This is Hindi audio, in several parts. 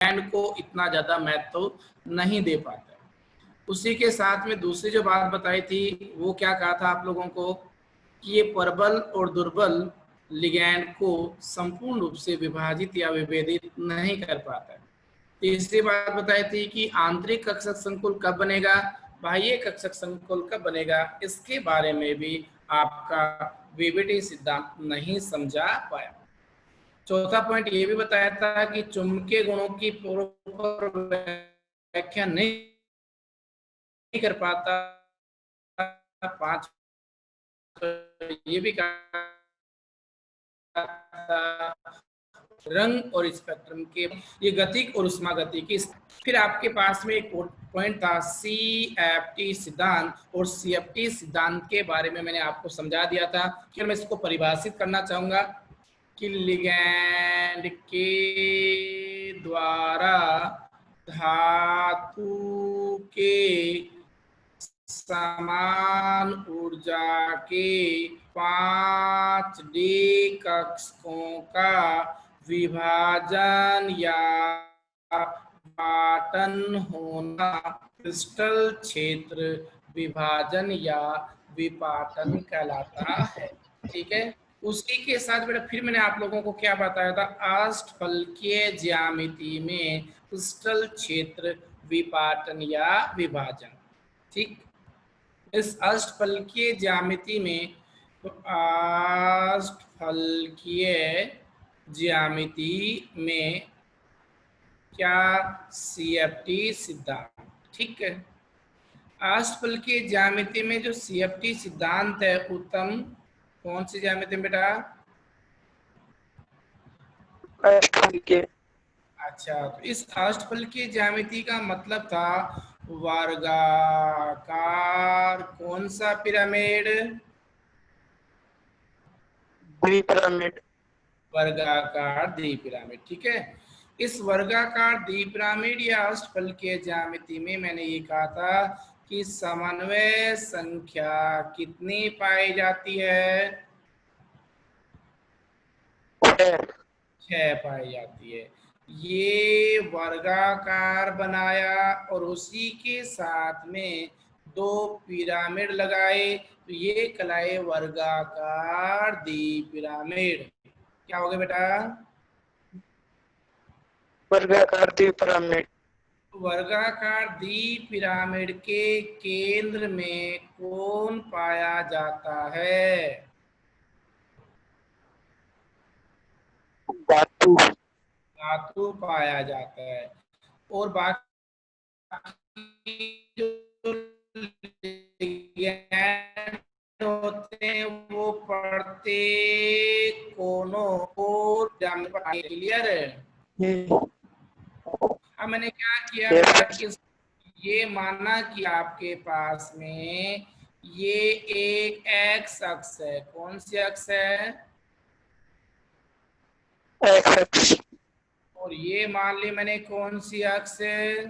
लिगैंड को इतना ज्यादा महत्व नहीं दे पाता। उसी के साथ में दूसरी जो बात बताई थी वो क्या कहा था आप लोगों को कि ये प्रबल और दुर्बल लिगैंड को संपूर्ण रूप से विभाजित या विभेदित नहीं कर पाता। तीसरी बात बताई थी कि आंतरिक कक्षक संकुल कब बनेगा, बाह्य कक्षक संकुल कब बनेगा, इसके बारे में भी आपका वीबीटी सिद्धांत नहीं समझा पाया। चौथा पॉइंट ये भी बताया था कि चुंबकीय गुणों की पूर्व व्याख्या नहीं कर पाता। पांच ये भी कहा रंग और स्पेक्ट्रम के ये गतिक और उष्मा गति की। फिर आपके पास में एक पॉइंट था सीएफटी सिद्धांत, और सीएफटी सिद्धांत के बारे में मैंने आपको समझा दिया था। फिर मैं इसको परिभाषित करना चाहूंगा कि लिगैंड के द्वारा धातु के समान ऊर्जा के 5D कक्षकों का विभाजन या विपाटन होना क्रिस्टल क्षेत्र विभाजन या विपाटन कहलाता है। ठीक है, उसी के साथ बेटा फिर मैंने आप लोगों को क्या बताया था, अष्टफलकीय ज्यामिति में क्रिस्टल क्षेत्र विपाटन या विभाजन। ठीक, इस अष्टफलकीय ज्यामिति में तो अष्टफलकीय ज्यामिति में क्या सीएफटी सिद्धांत। ठीक है, अष्टफलकीय ज्यामिति में जो सीएफटी सिद्धांत है उत्तम कौन सी ज्यामिति में बेटा, अष्टफलकीय। अच्छा, तो इस अष्टफलकीय ज्यामिति का मतलब था वर्गाकार कौन सा पिरामिड, द्विपिरामिड। वर्गाकार द्विपिरामिड। ठीक है, इस वर्गाकार द्विपिरामिड या अष्टफलकीय ज्यामिति में मैंने ये कहा था कि समन्वय संख्या कितनी पाई जाती है, 6 पाई जाती है। ये वर्गाकार बनाया और उसी के साथ में 2 पिरामिड लगाए तो ये कहलाए वर्गाकार द्विपिरामिड। क्या हो गया बेटा, वर्गाकार द्विपिरामिड। वर्गाकार द्विपिरामिड के केंद्र में कौन पाया जाता है, धातु। धातु पाया जाता है। और बाकी जो लिगैंड होते हैं वो प्रत्येक कोनों और क्लियर है। अब मैंने क्या किया बेटा कि ये माना कि आपके पास में ये एक एक्स अक्ष है, कौन सी अक्ष है, एक्स अक्ष। और ये मान ली मैंने कौन सी अक्ष है,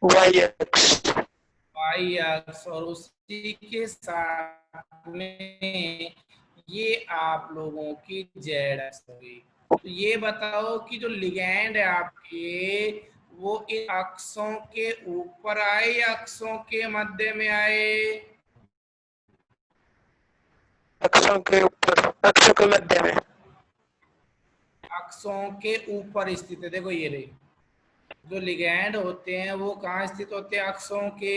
वाई अक्ष। वाई अक्ष। और उसी के साथ में ये आप लोगों की जेड अक्ष होगी। तो ये बताओ कि जो लिगैंड है आपके वो इन अक्षों के ऊपर आए या अक्षों के मध्य में आए, अक्षों के ऊपर, अक्षों के मध्य में, अक्षों के ऊपर स्थित है। देखो ये रही, जो लिगैंड होते हैं वो कहाँ स्थित होते हैं, अक्षों के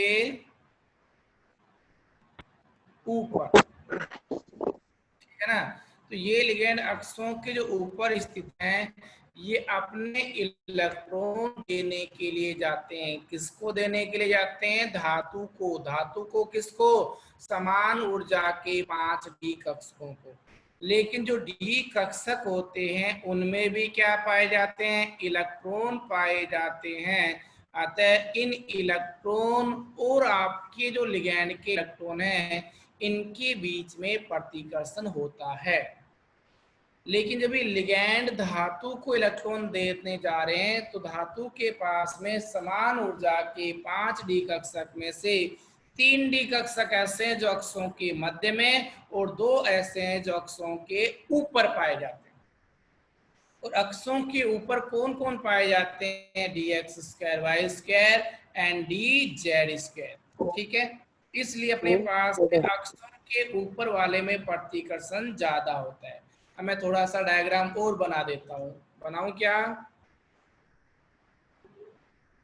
ऊपर। ठीक है ना, तो ये लिगैंड अक्षों के जो ऊपर स्थित हैं ये अपने इलेक्ट्रॉन देने के लिए जाते हैं। किसको देने के लिए जाते हैं, धातु को। धातु को किसको, समान ऊर्जा के 5D कक्षकों को। लेकिन जो D कक्षक होते हैं उनमें भी क्या पाए जाते हैं, इलेक्ट्रॉन पाए जाते हैं। अतः इन इलेक्ट्रॉन और आपके जो लिगैंड के इलेक्ट्रॉन हैं इनके बीच में प्रतिकर्षण होता है। लेकिन जब ये लिगैंड धातु को इलेक्ट्रॉन देने जा रहे हैं तो धातु के पास में समान ऊर्जा के 5D कक्षक में से 3D कक्षक ऐसे हैं जो अक्षों के मध्य में और 2 ऐसे हैं जो अक्षों के ऊपर पाए जाते हैं। और अक्षों के ऊपर कौन कौन पाए जाते हैं? D x square y square and d z square. ठीक है, इसलिए अपने पास में अक्षों के ऊपर वाले में प्रतिकर्षण ज्यादा होता है। अब मैं थोड़ा सा डायग्राम और बना देता हूँ। बनाऊं क्या?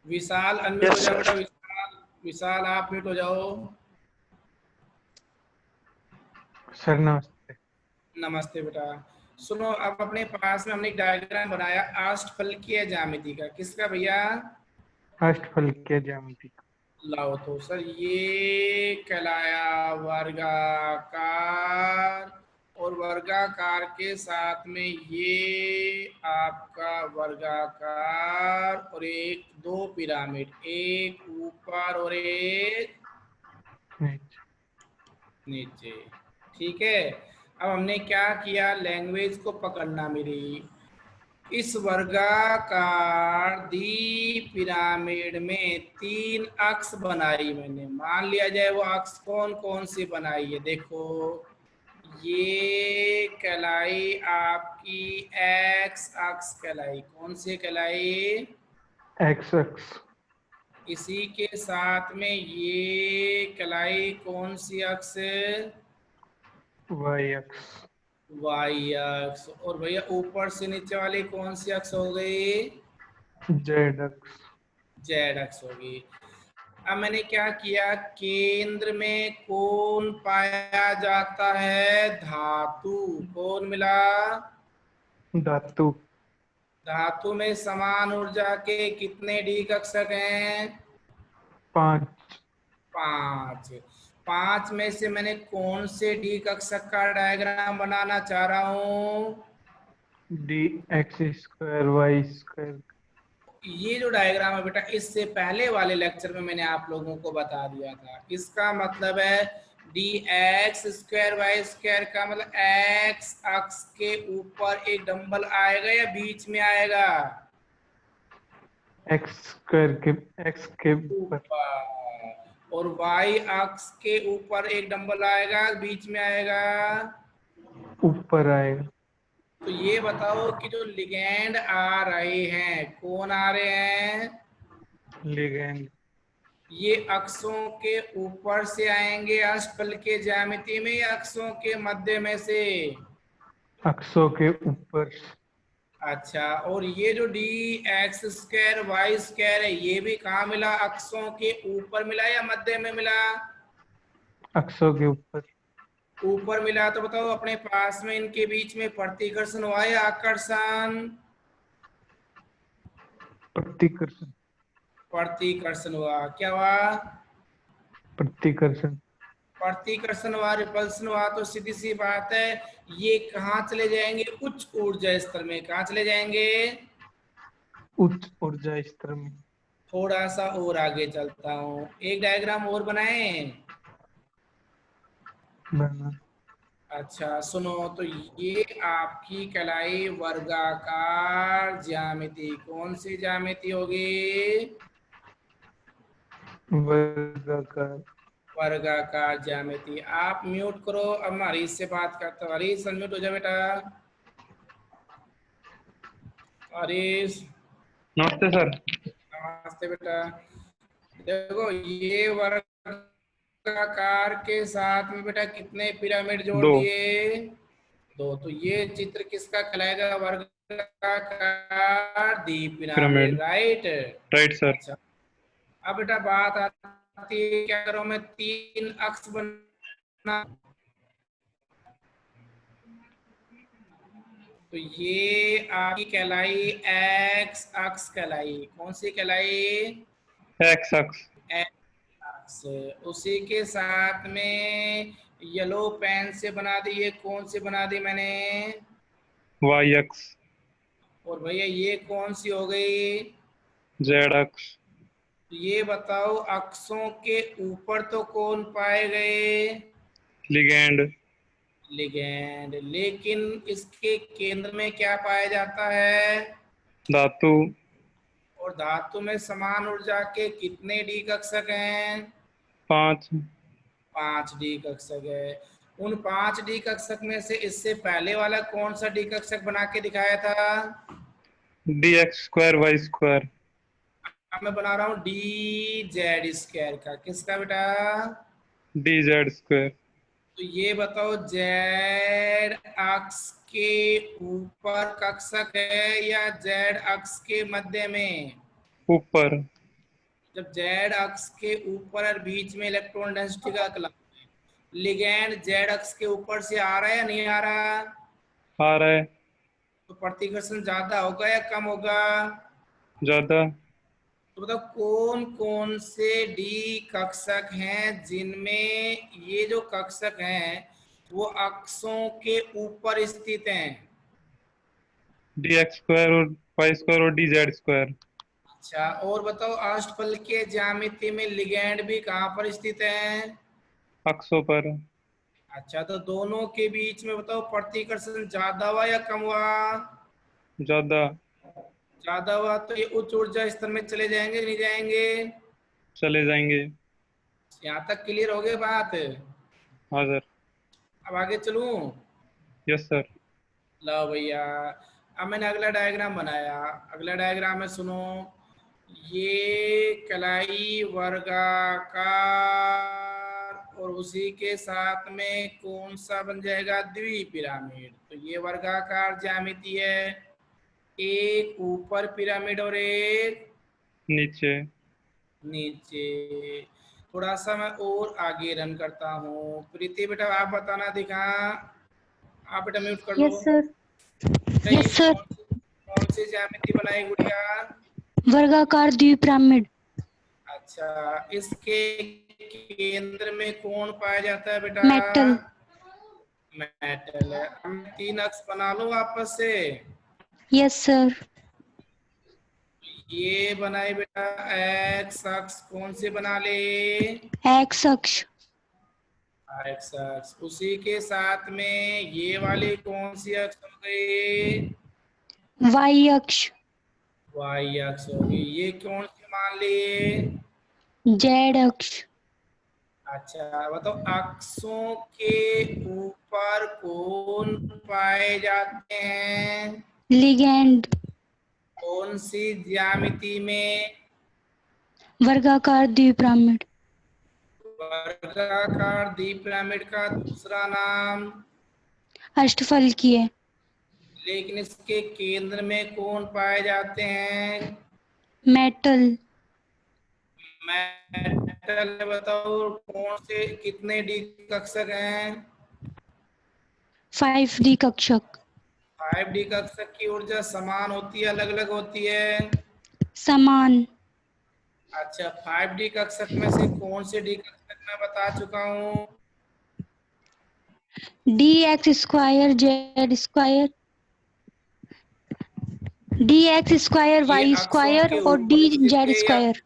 विशाल अनम्यूट हो यस जाओ बेटा। सर। विशाल, विशाल आप म्यूट हो जाओ। सर नमस्ते। नमस्ते बेटा। सुनो, अब अपने पास में हमने एक डायग्राम बनाया अष्टफलकीय ज्यामिति का। किसका भैया? अष्टफलकीय ज्यामिति। लाओ तो सर, ये कहलाया वर्गाकार, और वर्गाकार के साथ में ये आपका वर्गाकार और एक दो पिरामिड, एक ऊपर और एक नीचे। नीचे। ठीक है, अब हमने क्या किया? लैंग्वेज को पकड़ना मेरी। इस वर्गाकार दी पिरामिड में 3 अक्ष बनाई मैंने। मान लिया जाए वो अक्ष कौन कौन सी बनाई है। देखो, ये कहलाई आपकी एक्स अक्ष कहलाई। कौन सी कहलाई? एक्स अक्ष। इसी के साथ में ये कहलाई कौन सी अक्ष? वाई अक्ष। वाई अक्ष। और भैया ऊपर से नीचे वाली कौन सी अक्ष हो गई? जेड अक्ष। जेड अक्ष होगी। अब मैंने क्या किया? केंद्र में कौन पाया जाता है? धातु। कौन मिला? धातु। धातु में समान ऊर्जा के कितने डी कक्षक हैं? 5। 5। 5 में से मैंने कौन से डी कक्षक का डायग्राम बनाना चाह रहा हूं? D x square y square. ये जो डायग्राम है बेटा, इससे पहले वाले लेक्चर में मैंने आप लोगों को बता दिया था। इसका मतलब है d x square y square का मतलब एक्स अक्ष के ऊपर एक डंबल आएगा या बीच में आएगा? एक्स स्क्वायर के एक्स के ऊपर। ऊपर। और वाई अक्ष के ऊपर एक डंबल आएगा, बीच में आएगा? ऊपर आएगा। तो ये बताओ कि जो लिगेंड आ रहे हैं, कौन आ रहे हैं? लिगेंड। ये अक्षों के ऊपर से आएंगे अष्टफल के ज्यामिति में, या अक्षों के मध्य में से? अक्षों के ऊपर। अच्छा, और ये जो d x square y square है, ये भी कहाँ मिला? अक्षों के ऊपर मिला या मध्य में मिला? अक्षों के ऊपर। ऊपर मिला। तो बताओ अपने पास में इनके बीच में प्रतिकर्षण हुआ या आकर्षण? प्रतिकर्षण। प्रतिकर्षण हुआ। क्या हुआ? प्रतिकर्षण। प्रतिकर्षण हुआ, रिपल्सन हुआ। तो सीधी सी बात है, ये कहाँ चले जाएंगे? उच्च ऊर्जा स्तर में। कहाँ चले जाएंगे? उच्च ऊर्जा स्तर में। थोड़ा सा और आगे चलता हूँ, एक डायग्राम और बनाएं। बना। अच्छा सुनो, तो ये आपकी कहलाई वर्गाकार ज्यामिति। कौन सी ज्यामिति होगी? वर्गाकार। वर्गाकार ज्यामिति। आप म्यूट करो। अब मैं हरीश से बात करता हूँ। हरीश अनम्यूट हो जाए बेटा। हरीश। नमस्ते सर। नमस्ते बेटा। देखो, ये वर्गाकार के साथ में बेटा कितने पिरामिड जोड़ 2। दिए? 2। तो ये चित्र किसका कहलाएगा? वर्गाकार द्वीप पिरामिड। राइट? Right sir. अच्छा, अब बेटा बात आती है, क्या करूं मैं? 3 अक्ष बना। तो ये आपकी कहलाई एक्स अक्ष कहलाई। कौन सी कहलाई? एक्स अक्ष। एक्स। उसी के साथ में येलो पेन से बना दी। ये कौन सी बना दी मैंने? वाई अक्ष। और भैया ये कौन सी हो गई? जेड अक्ष। तो ये बताओ, अक्षों के ऊपर तो कौन पाए गए? लिगेंड। लिगेंड। लेकिन इसके केंद्र में क्या पाया जाता है? धातु। और धातु में समान ऊर्जा के कितने डी कक्षक हैं? 5। 5 डी कक्षक है। उन 5 डी कक्षक में से इससे पहले वाला कौन सा डी कक्षक बना के दिखाया था? dx² y²। अब मैं बना रहा हूँ डी जेड स्क्वायर का। किसका बेटा? dz²। तो ये बताओ, जेड अक्ष के ऊपर कक्षक है या जेड अक्ष के मध्य में? ऊपर। जब जेड अक्ष के ऊपर और बीच में इलेक्ट्रॉन डेंसिटी का आकलन, लिगैंड जेड अक्ष के ऊपर से आ रहा है या नहीं आ रहा? आ रहा है। तो प्रतिकर्षण ज्यादा होगा या कम होगा? ज्यादा। तो बताओ, कौन कौन से डी कक्षक हैं जिनमें ये जो कक्षक हैं वो अक्षों के ऊपर स्थित हैं? dx² और y² और dz²। अच्छा, और बताओ, अष्टफल के ज्यामिति में लिगैंड भी कहाँ पर स्थित है? अक्षों पर। अच्छा, तो दोनों के बीच में बताओ, प्रतिकर्षण ज्यादा हुआ या कम हुआ? ज्यादा। ज्यादा हुआ तो ये उच्च ऊर्जा स्तर में चले जाएंगे नहीं जाएंगे? चले जाएंगे। यहाँ तक क्लियर हो गई बात? हाँ सर। अब आगे चलूं? Yes sir. लो भैया, अब मैंने अगला डायग्राम बनाया। अगला डायग्राम है, सुनो। ये कलाई वर्गाकार और उसी के साथ में कौन सा बन जाएगा? द्विपिरामिड। तो ये वर्गाकार ज्यामिति है, एक ऊपर पिरामिड और एक नीचे। नीचे। थोड़ा सा मैं और आगे रन करता हूँ। प्रीति बेटा आप बताना, दिखा। आप बेटा म्यूट कर लो। Yes sir. बेटा ये यस सर। कौन सी ज्यामिति बनाई गुड़िया? वर्गाकार द्विपिरामिड। अच्छा, इसके केंद्र में कौन पाया जाता है बेटा? मेटल। मेटल है। हम 3 अक्ष बना लो आपस से। Yes sir. ये बनाए बेटा एक्स अक्ष। कौन से बना ले? एक्स अक्ष। एक्स अक्ष। उसी के साथ में ये वाली कौन सी अक्ष हो गई? वाई अक्ष। वाई अक्ष होगी। ये कौन सी मान लिए? जेड अक्ष। अच्छा बताओ, अक्षों के ऊपर कौन पाए जाते हैं? लिगैंड। कौन सी ज्यामिति में? वर्गाकार द्विपिरामिड। वर्गाकार द्विपिरामिड का दूसरा नाम? अष्टफल की है। लेकिन इसके केंद्र में कौन पाए जाते हैं? मेटल। मेटल। बताओ, कौन से कितने डी कक्षक हैं? 5D कक्षक। 5D कक्षक की ऊर्जा समान होती है, अलग अलग होती है? समान। अच्छा, 5D कक्षक में से कौन से डी कक्षक मैं बता चुका हूँ? D x square Z square, D x square ये वाई अक्षों स्क्वायर के और ऊपर डी स्थित जेड है या स्क्वायर।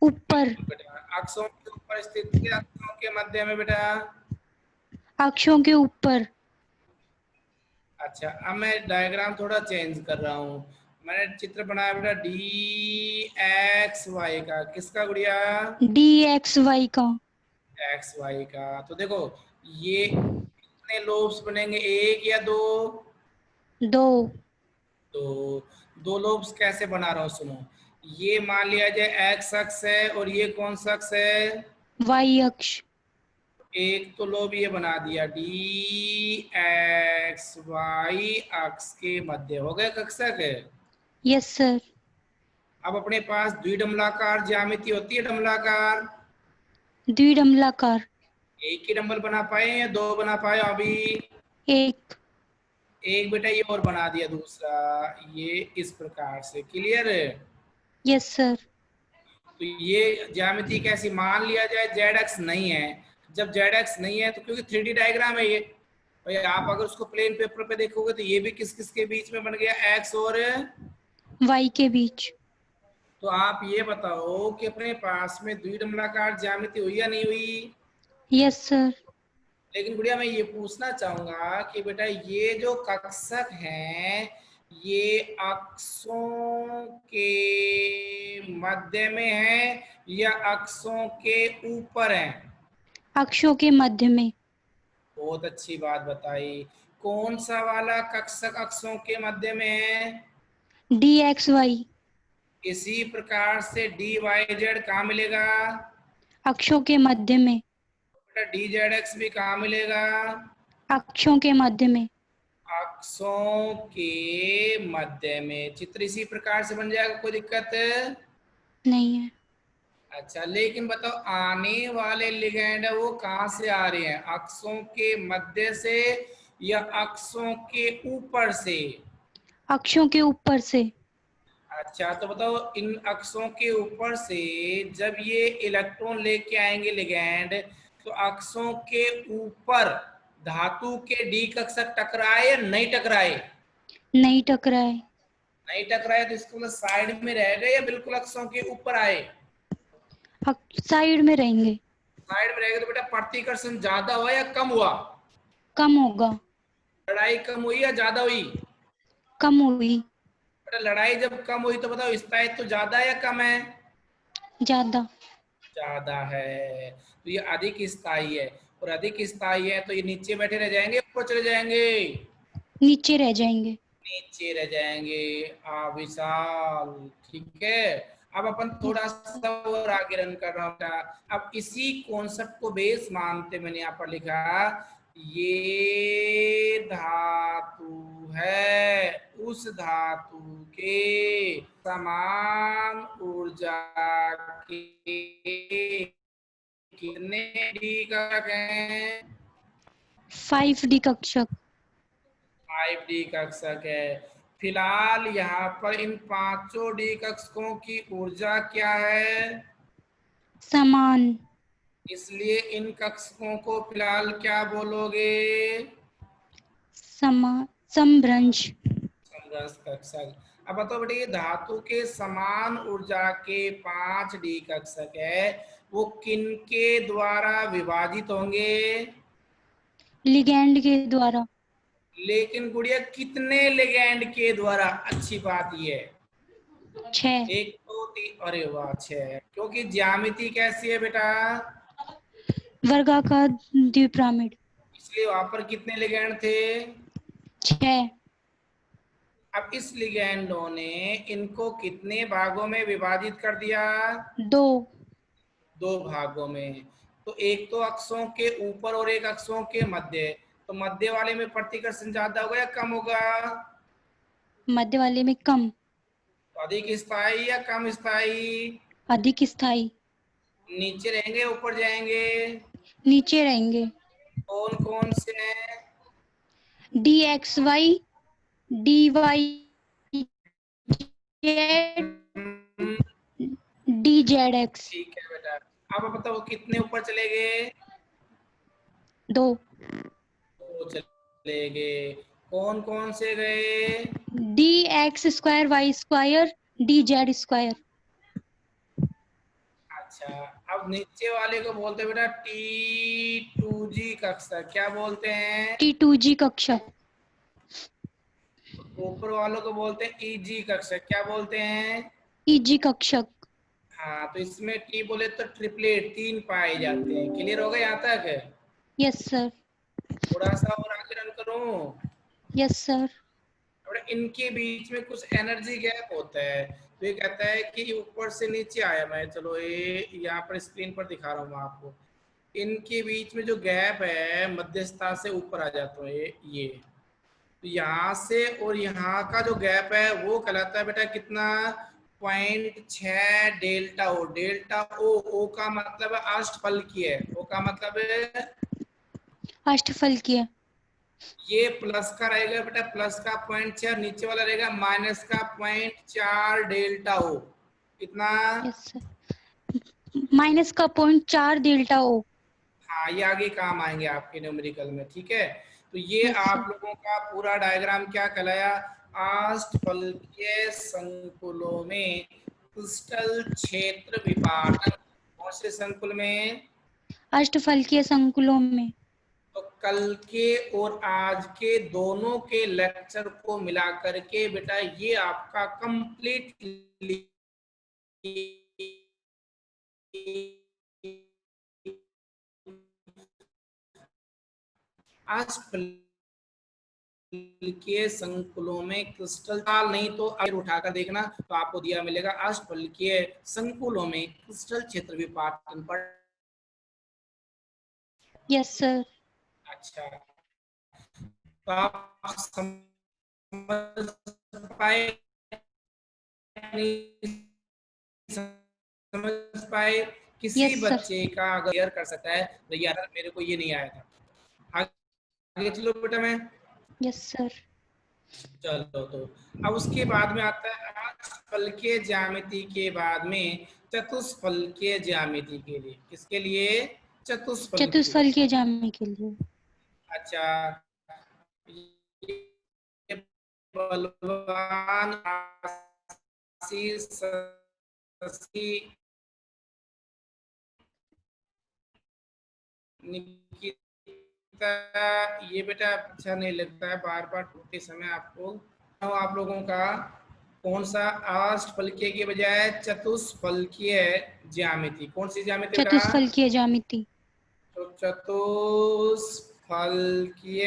ऊपर। बेटा अक्षों के ऊपर स्थित है, अक्षों के मध्य में बेटा? अक्षों के ऊपर। अच्छा, अब मैं डायग्राम थोड़ा चेंज कर रहा हूँ। मैंने चित्र बनाया बेटा डी एक्स वाई का। किसका गुड़िया? डी एक्स वाई का। एक्स वाई का। तो देखो, ये कितने लोब्स बनेंगे, एक या दो? दो। तो दो लोब्स कैसे बना रहा हूँ, सुनो। ये मान लिया जाए एक्स अक्ष है और ये कौन सा अक्ष है? वाई अक्ष। एक तो लोब ये बना दिया, डी एक्स वाई अक्ष के मध्य हो गए कक्षक है। Yes sir. अब अपने पास द्विडम्बलाकार ज्यामिति होती है, डम्बलाकार। द्विडम्बलाकार। एक ही डंबल बना पाए या दो बना पाए अभी? एक। एक बेटा ये और बना दिया दूसरा, ये इस प्रकार से। क्लियर है? Yes sir. तो ये ज्यामिति कैसी मान लिया जाए? जेड एक्स नहीं है। जब जेड एक्स नहीं है तो, क्योंकि 3D डायग्राम है ये भाई, आप अगर उसको प्लेन पेपर पे देखोगे तो ये भी किस किस के बीच में बन गया? एक्स और वाई के बीच। तो आप ये बताओ कि अपने पास में द्विडम्बलाकार ज्यामिति हुई या नहीं हुई? Yes sir. लेकिन गुड़िया मैं ये पूछना चाहूंगा कि बेटा ये जो कक्षक हैं ये अक्षों के मध्य में है या अक्षों के ऊपर है? अक्षों के मध्य में। बहुत अच्छी बात बताई। कौन सा वाला कक्षक अक्षों के मध्य में है? DXY इसी प्रकार से DYZ कहाँ मिलेगा? अक्षों के मध्य में। बेटा DZX भी कहाँ मिलेगा? अक्षों के मध्य में। अक्षों के मध्य में। चित्र इसी प्रकार से बन जाएगा, कोई दिक्कत है? नहीं है। अच्छा, लेकिन बताओ आने वाले लिगैंड है वो कहाँ से आ रहे हैं? अक्षों के मध्य से या अक्षों के ऊपर से? अक्षों के ऊपर से। अच्छा, तो बताओ इन अक्षों के ऊपर से जब ये इलेक्ट्रॉन लेके आएंगे लिगैंड, तो अक्षों के ऊपर धातु के डी कक्षक टकराए या नहीं टकराए? नहीं टकराए। नहीं टकराए तो इसको मतलब साइड में रह गए या बिल्कुल अक्षों के ऊपर आए? साइड में रहेंगे। साइड में रहेगा तो बेटा प्रतिकर्षण ज्यादा हुआ या कम हुआ? कम होगा। लड़ाई कम हुई या ज्यादा हुई? कम हुई। बेटा लड़ाई जब कम हुई तो बताओ स्थायित्व तो ज्यादा है या कम है? ज्यादा। ज्यादा है, तो ये अधिक स्थायी है। और अधिक स्थायी है तो ये नीचे बैठे रह जाएंगे, ऊपर चले जाएंगे? नीचे रह जाएंगे। नीचे रह जाएंगे। विशाल, ठीक है। अब अपन थोड़ा सा और आगे रन कर रहा हूँ। अब इसी कॉन्सेप्ट को बेस मानते मैंने यहाँ पर लिखा, ये धातु है, उस धातु के समान ऊर्जा के कितने डी कक्षक हैं? 5D कक्षक। 5D कक्षक है। फिलहाल यहाँ पर इन पांचों डी कक्षकों की ऊर्जा क्या है? समान। इसलिए इन कक्षकों को फिलहाल क्या बोलोगे? समभ्रंश। समरस कक्षक। अब बताओ बेटे, ये धातु के समान ऊर्जा के 5D कक्षक है, वो किनके द्वारा विभाजित होंगे? लिगैंड के द्वारा। लेकिन गुड़िया कितने लिगैंड के द्वारा? अच्छी बात ये है। 6। 1 2 3, अरे वाह 6। क्योंकि ज्यामिति कैसी है बेटा? वर्गाकार द्विपिरामिड। इसलिए वहां पर कितने लिगैंड थे? 6। अब इस लिगैंडों ने इनको कितने भागों में विभाजित कर दिया? 2। 2 भागों में। तो एक तो अक्षों के ऊपर और एक अक्षों के मध्य। तो मध्य वाले में प्रतिकर्षण ज्यादा होगा या कम होगा? मध्य वाले में कम। तो अधिक स्थायी या कम स्थायी? अधिक स्थायी। नीचे रहेंगे ऊपर जाएंगे? नीचे रहेंगे। कौन कौन से हैं? DXY DYZ हम्म, DZX। ठीक है बेटा। अब बताओ कितने ऊपर चले गए? 2। 2 चले गए। कौन कौन से गए? DX² Y² DZ²। अच्छा, अब नीचे वाले को बोलते हैं बेटा T2G कक्षा। क्या बोलते हैं? T2G कक्षक। ऊपर वालों को बोलते हैं EG कक्षा। क्या बोलते हैं? EG कक्षक। हाँ, तो इसमें टी बोले तो ट्रिपलेट 3 पाए जाते हैं। क्लियर हो गया यहाँ तक? Yes sir. थोड़ा सा और आगे रन करूं? Yes sir. और इनके बीच में कुछ एनर्जी गैप होता है। तो ये कहता है कि ऊपर से नीचे आया मैं, चलो ये यहाँ पर स्क्रीन पर दिखा रहा हूँ मैं आपको। इनके बीच में जो गैप है मध्यस्थता से ऊपर आ जाता है ये। तो यहाँ से और यहाँ का जो गैप है वो कहलाता है बेटा कितना? 0.6 डेल्टा ओ। डेल्टा ओ, ओ का मतलब है अष्टफल की है। ओ का मतलब है अष्टफल की है। ये प्लस का रहेगा बेटा, प्लस का 0.6, नीचे वाला रहेगा माइनस का 0.4 डेल्टा ओ। कितना? Yes sir. माइनस का 0.4 डेल्टा ओ। हाँ, ये आगे काम आएंगे आपके न्यूमेरिकल में, ठीक है। तो ये यस आप सर। लोगों का पूरा डायग्राम क्या कहलाया? अष्टफलकीय संकुलों में क्रिस्टल क्षेत्र विपाटन। कौन से संकुल में? अष्टफलकीय संकुलों में। तो कल के और आज के दोनों के लेक्चर को मिला करके बेटा ये आपका कंप्लीट अष्टफलकीय संकुलों में क्रिस्टल नहीं तो अगर उठाकर देखना तो आपको दिया मिलेगा अष्टफलकीय संकुलों में क्रिस्टल क्षेत्र विपाटन पर। Yes sir. अच्छा, तो आप समझ पाए नहीं समझ पाए? किसी यस सर। बच्चे का अगर क्लियर कर सकता है भैया मेरे को ये नहीं आया था, आगे चलो बेटा। मैं यस सर। चलो तो अब उसके बाद में आता है अष्टफलकीय ज्यामिति के बाद में चतुष्फलकीय ज्यामिति के लिए। किसके लिए? चतुष्फलकीय। चतुष्फलकीय ज्यामिति के लिए। अच्छा, ये बलवान राशि शशि निकिता, ये बेटा अच्छा नहीं लगता है बार बार टूटते समय आपको। आप लोगों का कौन सा अष्टफलकीय के बजाय चतुष्फलकीय ज्यामिति, कौन सी ज्यामिति बेटा? चतुष्फलकीय ज्यामिति। तो चतुष्फलकीय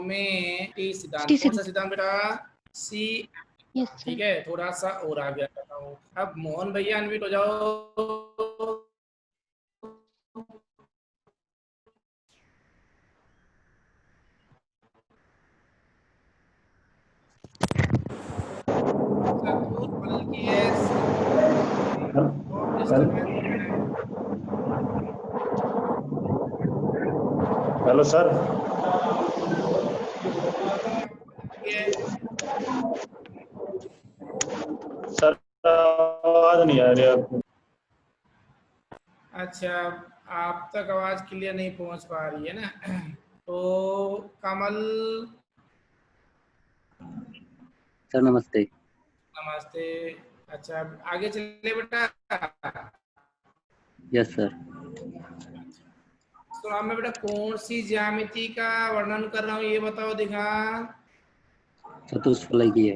में टी सिद्धांत, कौन सा सिद्धांत बेटा? सी। यस ठीक सर। है, थोड़ा सा और आ गया करता हूँ। अब मोहन भैया अनम्यूट हो जाओ। चतुष्फलकीय डिस्टर्बेंस हो रहा है। Hello sir. सर आवाज नहीं आ रही आपको। अच्छा, आप तक आवाज क्लियर नहीं पहुंच पा रही है ना? तो कमल, सर नमस्ते। नमस्ते। अच्छा, आगे चले बेटा। Yes sir. तो अब मैं बेटा कौन सी ज्यामिति का वर्णन कर रहा हूँ ये बताओ दिखा। चतुष्फलकीय।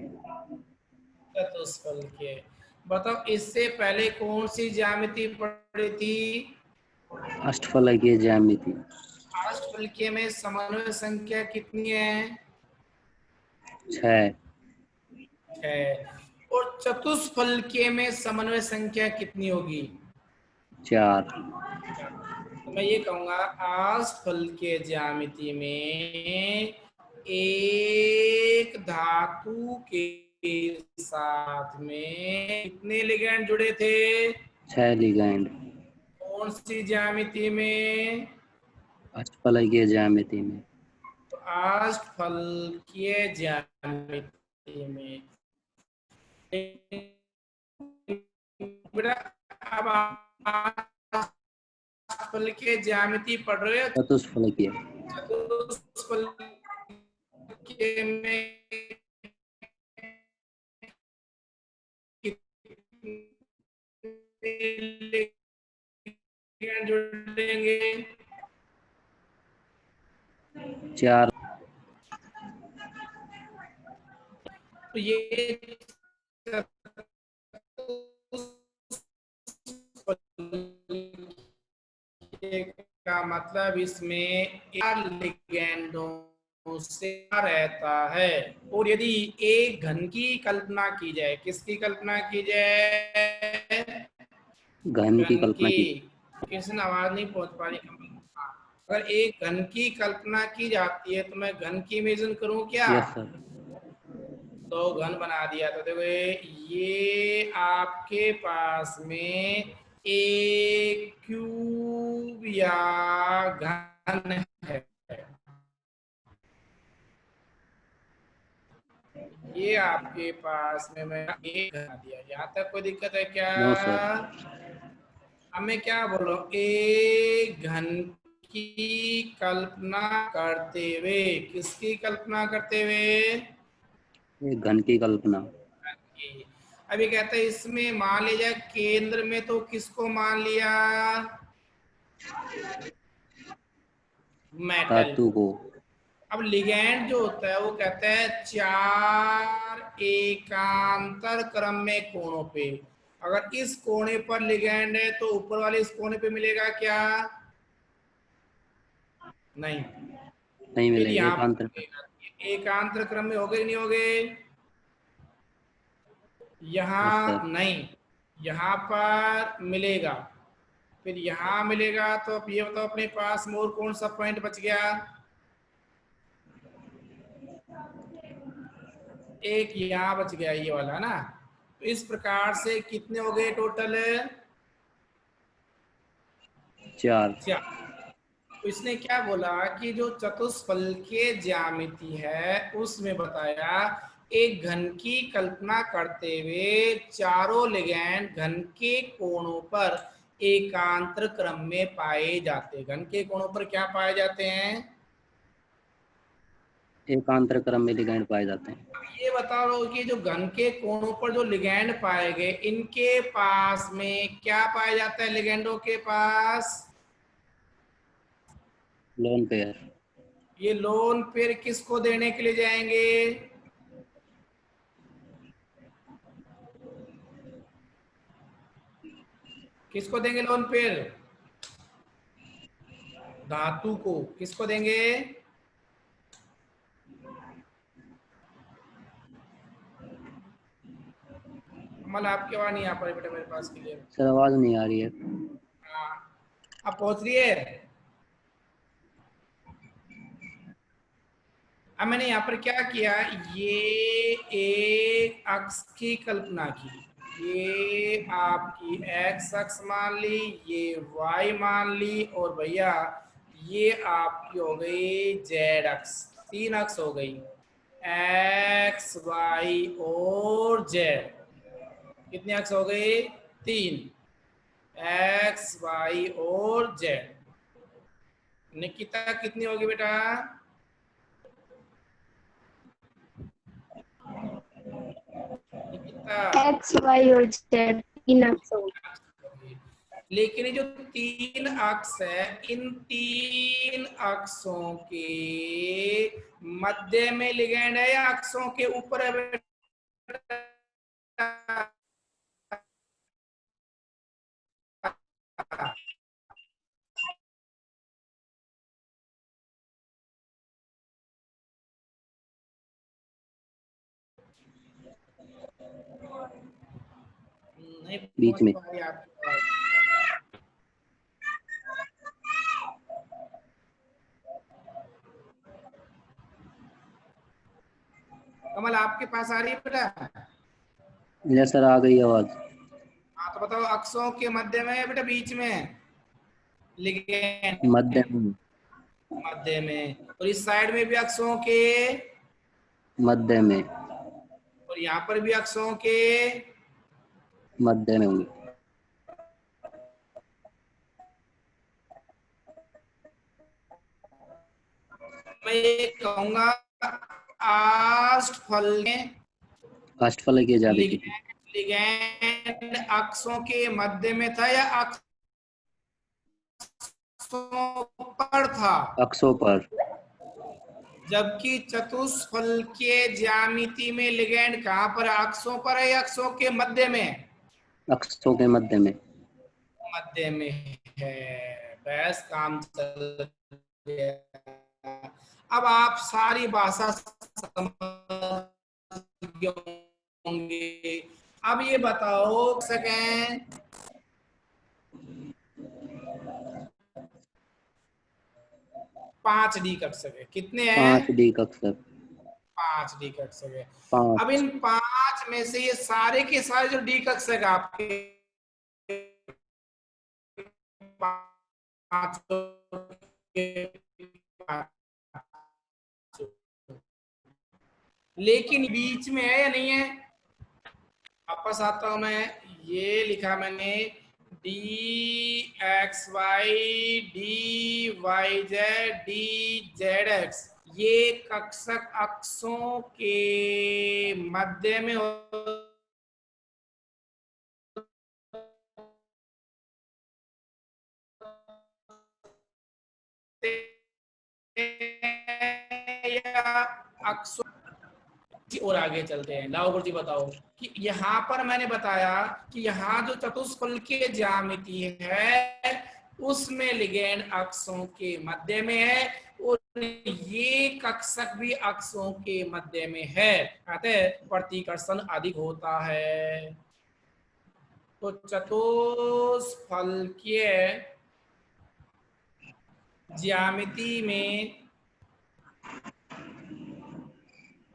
चतुष्फलकीय। बताओ इससे पहले कौन सी ज्यामिति पढ़ी थी? अष्टफलकीय ज्यामिति। अष्टफलकीय में समन्वय संख्या कितनी है? 6। 6। और चतुष्फलकीय में समन्वय संख्या कितनी होगी? 4। तो मैं ये कहूंगा अष्टफलकीय ज्यामिति में एक धातु के साथ में कितने लिगैंड जुड़े थे? 6 लिगैंड। कौन सी ज्यामिति में? अष्टफलकीय ज्यामिति में। तो अष्टफलकीय ज्यामिति में बेटा अब अष्टफलकीय ज्यामिति पढ़ रहे हो? चतुष्फलकीय। चतुष्फलकीय में कितने जुड़ेंगे? 4। तो ये का मतलब इसमें 4 लिगैंडों से रहता है। और यदि एक घन की कल्पना की जाए, किसकी कल्पना की जाए? घन की घन कल्पना की। की। किसने आवाज नहीं पहुंच पा रही? अगर एक घन की कल्पना की जाती है तो मैं घन की इमेजिन करूं क्या? Yes sir. तो घन बना दिया। तो देखो ये आपके पास में एक क्यूब या घन है। ये आपके पास में मैं एक घन दिया। यहाँ तक कोई दिक्कत है क्या? No sir. अब मैं क्या बोल रहा हूँ? एक घन की कल्पना करते हुए, किसकी कल्पना करते हुए? एक घन की कल्पना। अभी कहते हैं इसमें मान लीजिए केंद्र में, तो किसको मान लिया? मेटल धातु को। अब लिगैंड जो होता है वो कहते हैं 4 एकांतर क्रम में कोणों पे। अगर इस कोने पर लिगैंड है तो ऊपर वाले इस कोने पे मिलेगा क्या? नहीं। नहीं फिर मिलेगा, यहाँ एकांतर। पर एकांतर क्रम में हो गए नहीं हो गए? यस यहाँ सर। नहीं, यहाँ पर मिलेगा। फिर यहाँ मिलेगा। तो अब ये बताओ अपने पास में और कौन सा पॉइंट बच गया? एक यहाँ बच गया, ये वाला ना। तो इस प्रकार से कितने हो गए टोटल? 4। 4। तो इसने क्या बोला कि जो चतुष्फलकीय ज्यामिति है उसमें बताया एक घन की कल्पना करते हुए चारों लिगैंड घन के कोणों पर एकांतर क्रम में पाए जाते। घन के कोणों पर क्या पाए जाते हैं? एकांतर क्रम में लिगैंड पाए जाते हैं। ये बताओ कि जो घन के कोणों पर जो लिगैंड पाए गए इनके पास में क्या पाया जाता है? लिगैंडों के पास लोन पेयर। ये लोन पेयर किसको देने के लिए जाएंगे? किसको देंगे लोन पेयर? धातु को। किसको देंगे? कमल आपकी आवाज नहीं आ पा रही बेटा मेरे पास क्लियर। सर आवाज नहीं आ रही है। हाँ, अब पहुंच रही है। अब मैंने यहाँ पर क्या किया, ये एक अक्ष की कल्पना की। ये आपकी एक्स अक्ष मान ली, ये वाई मान ली, और भैया ये आपकी हो गई जेड अक्ष। 3 अक्ष हो गई, एक्स वाई और जेड। कितने अक्ष हो गए? 3, एक्स वाई और जेड। निकिता कितनी होगी बेटा? निकिता एक्स वाई और जेड 3 अक्ष होंगे। लेकिन ये जो 3 अक्ष है इन 3 अक्षों के मध्य में लिगैंड है या अक्षों के ऊपर है बेटा? नहीं बीच पहुंच में। पा रही आपकी आवाज। कमल आपके पास आ रही है बेटा? यस सर, आ गई आवाज। हाँ, तो बताओ अक्षों के मध्य में है बेटा बीच में लिगैंड? मध्य में। मध्य में। और इस साइड में भी अक्षों के, मध्य में। और यहाँ पर भी अक्षों के। मध्य में होंगे। मैं ये कहूंगा अष्टफल में अष्टफल की ज्यामिति। लिगैंड अक्षों के मध्य में था या अक्षों पर था? अक्षों पर। जबकि चतुष्फलकीय ज्यामिति में लिगैंड कहाँ पर है? अक्षों पर है या अक्षों के मध्य में? अक्षों के मध्य में। मध्य में है। बस काम चल गया। अब आप सारी भाषा समझ गए होंगे। अब ये बताओ सकें 5D कक्षक है। कितने हैं? 5D कक्षक। 5D कक्षक है। 5। अब इन 5 में से ये सारे के सारे जो डी कक्षक आपके 5 लेकिन बीच में है या नहीं है? वापस आता हूं मैं। ये लिखा मैंने d x y, d y z, d z x. ये कक्षक अक्षों के मध्य में होते अक्षों और आगे चलते हैं। लाओ गुरुजी बताओ कि यहाँ पर मैंने बताया कि यहाँ जो चतुष्फलकीय ज्यामिति है उसमें लिगैंड अक्षों के मध्य में है और ये कक्षक भी अक्षों के मध्य में है, अतः प्रतिकर्षण अधिक होता है। तो चतुष्फलकीय ज्यामिति में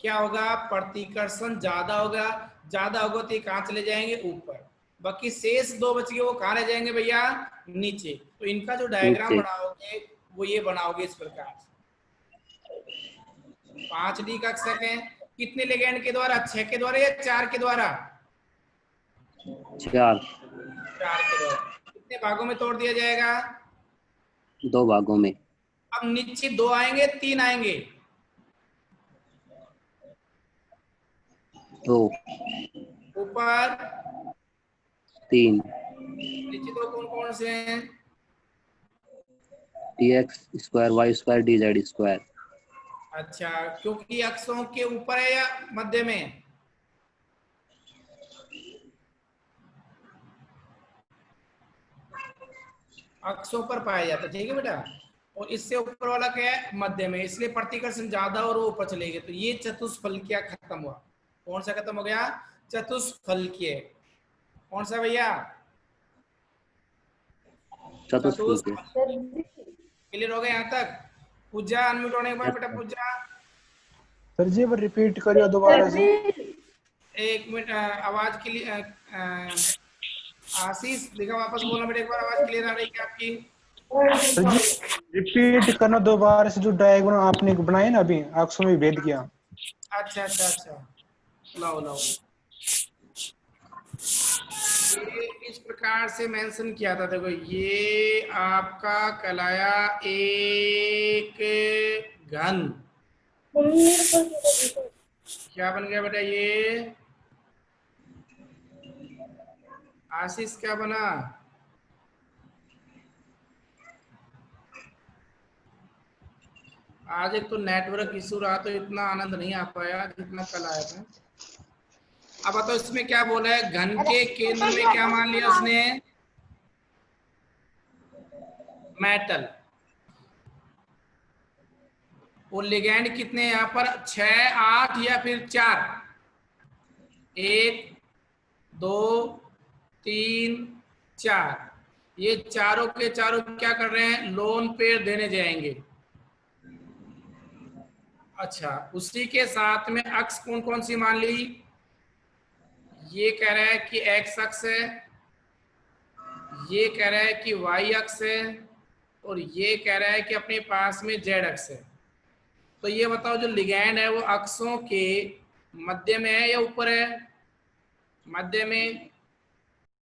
क्या होगा, प्रतिकर्षण ज्यादा होगा। ज्यादा होगा तो ये कहाँ चले जाएंगे, ऊपर। बाकी शेष दो बच गए वो कहाँ रह जाएंगे भैया, नीचे। तो इनका जो डायग्राम नीचे। बनाओगे वो ये बनाओगे इस प्रकार। 5D कक्षक है, कितने लिगैंड के द्वारा, 6 के द्वारा या 4 के द्वारा? 4 के द्वारा। कितने भागों में तोड़ दिया जाएगा? 2 भागों में। अब नीचे 2 आएंगे, 3 आएंगे? 2 ऊपर 3 नीचे 2 कौन कौन से हैं? dx² y² dz²। अच्छा, क्योंकि अक्षों के ऊपर है या मध्य में? अक्षों पर पाया जाता है, ठीक है बेटा। और इससे ऊपर वाला क्या है, मध्य में, इसलिए प्रतिकर्षण ज्यादा और वो ऊपर चलेगी। तो ये चतुष्फलकीय खत्म हुआ। कौन सा खत्म हो गया, चतुष्फलकीय। कौन सा भैया, चतुष्फलकीय। क्लियर हो गया यहाँ तक? पूजा अनम्यूट होने के बाद बेटा, पूजा सर जी वो रिपीट करिए दोबारा से। 1 मिनट, आवाज क्लियर। आशीष देखा, वापस बोलना बेटा एक बार, आवाज क्लियर आ रही है आपकी? सर जी रिपीट करना दोबारा से, जो डायग्राम आपने बनाया ना अभी अक्षों में भेद किया। अच्छा अच्छा अच्छा, लाओ लाओ। ये इस प्रकार से मेंशन किया था, देखो ये आपका कहलाया एक घन। क्या बन गया बेटा ये, आशीष क्या बना? आज एक तो नेटवर्क इशू रहा तो इतना आनंद नहीं आ पाया जितना कल आया था। अब बताओ इसमें क्या बोला है, घन के केंद्र में क्या मान लिया उसने, मेटल। और लिगैंड कितने यहाँ पर, 6, 8 या फिर 4? 1, 2, 3, 4। ये चारों के चारों क्या कर रहे हैं, लोन पेयर देने जाएंगे। अच्छा, उसी के साथ में अक्ष कौन कौन सी मान ली, ये कह रहा है कि एक्स अक्ष है, ये कह रहा है कि वाई अक्ष है, और ये कह रहा है कि अपने पास में जेड अक्ष है। तो ये बताओ जो लिगैंड है वो अक्षों के मध्य में है या ऊपर है, मध्य में।